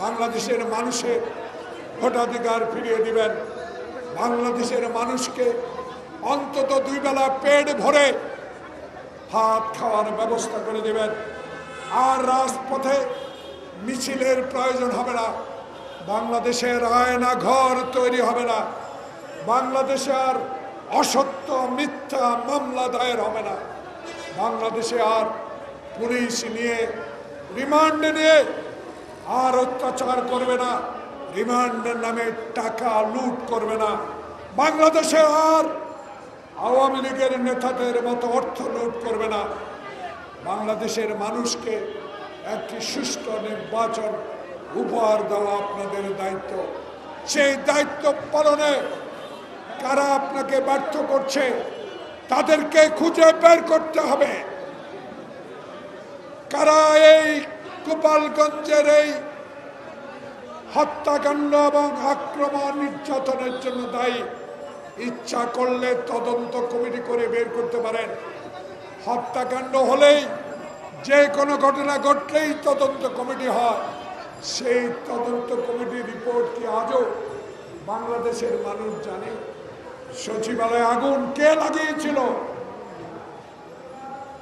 বাংলাদেশের মানুষের ভোটাধিকার ফিরিয়ে দিবেন, বাংলাদেশের মানুষকে অন্তত 2 বেলা পেট ভরে ভাত খাওয়ার ব্যবস্থা করে দিবেন। আর রাজপথে মিছিলের প্রয়োজন হবে না, বাংলাদেশের আয়না ঘর তৈরি হবে না, বাংলাদেশে আর অসত্য মিথ্যা মামলা দায়ের হবে না, বাংলাদেশে আর পুলিশ নিয়ে রিমান্ডে নিয়ে আর অত্যাচার করবে না, রিমান্ডের নামে টাকা লুট করবে না, বাংলাদেশে আর আওয়ামী লীগের নেতাদের মতো অর্থ লুট করবে না। বাংলাদেশের মানুষকে একটি সুষ্ঠু নির্বাচন উপহার দেওয়া আপনাদের দায়িত্ব। সেই দায়িত্ব পালনে কারা আপনাকে ব্যর্থ করছে তাদেরকে খুঁজে বের করতে হবে। কারা এই গোপালগঞ্জের এই হত্যাকাণ্ড এবং আক্রমণ নির্যাতনের জন্য দায়ী, ইচ্ছা করলে তদন্ত কমিটি করে বের করতে পারেন। হত্যাকাণ্ড হলেই, যে কোনো ঘটনা ঘটলেই তদন্ত কমিটি হয়। সেই তদন্ত কমিটির রিপোর্ট কি আজও বাংলাদেশের মানুষ জানে? সচিবালয়ে আগুন কে লাগিয়েছিল,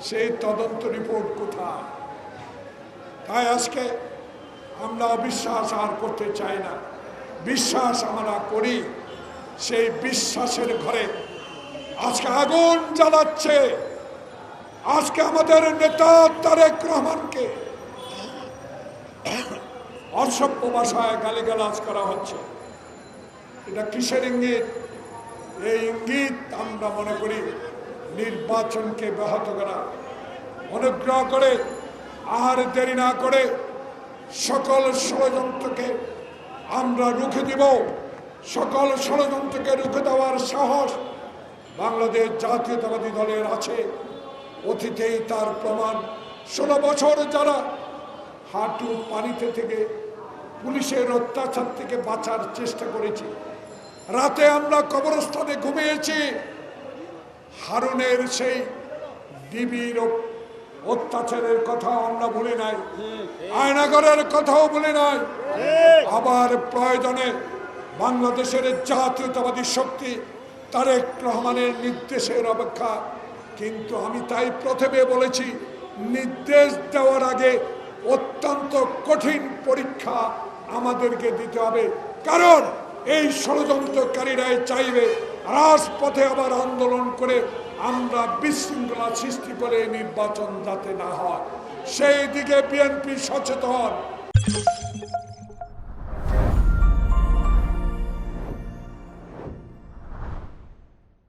সেই তদন্ত রিপোর্ট কোথায়? তাই আজকে আমরা অবিশ্বাস আর করতে চাই না, বিশ্বাস আমরা করি। সেই বিশ্বাসের ঘরে আজকে আগুন জ্বালাচ্ছে। আজকে আমাদের নেতা তারেক রহমানকে অসভ্য ভাষায় গালিগালাজ করা হচ্ছে। এটা কিসের ইঙ্গিত? এই ইঙ্গিত আমরা মনে করি নির্বাচনকে ব্যাহত করা। অনুগ্রহ করে আর দেরি না করে সকল ষড়যন্ত্রকে আমরা রুখে দিব। সকল ষড়যন্ত্রকে রুখে দেওয়ার সাহস বাংলাদেশ জাতীয়তাবাদী দলের আছে। অতীতেই তার প্রমাণ। 16 বছর যারা হাঁটু পানিতে থেকে পুলিশের অত্যাচার থেকে বাঁচার চেষ্টা করেছি, রাতে আমরা কবরস্থানে ঘুমিয়েছি, হারুনের সেই ডিবির অত্যাচারের কথা আমরা ভুলি নাই, আয়নাগরের কথাও ভুলি নাই। আবার প্রয়োজনে বাংলাদেশের জাতীয়তাবাদী শক্তি তারেক রহমানের নির্দেশের অপেক্ষা। কিন্তু আমি তাই প্রথমে বলেছি, নির্দেশ দেওয়ার আগে অত্যন্ত কঠিন পরীক্ষা আমাদেরকে দিতে হবে। কারণ এই ষড়যন্ত্রকারীরাই চাইবে রাজপথে আবার আন্দোলন করে আমরা বিশৃঙ্খলা সৃষ্টি করে নির্বাচন যাতে না হয়। সেই দিকে বিএনপি সচেতন।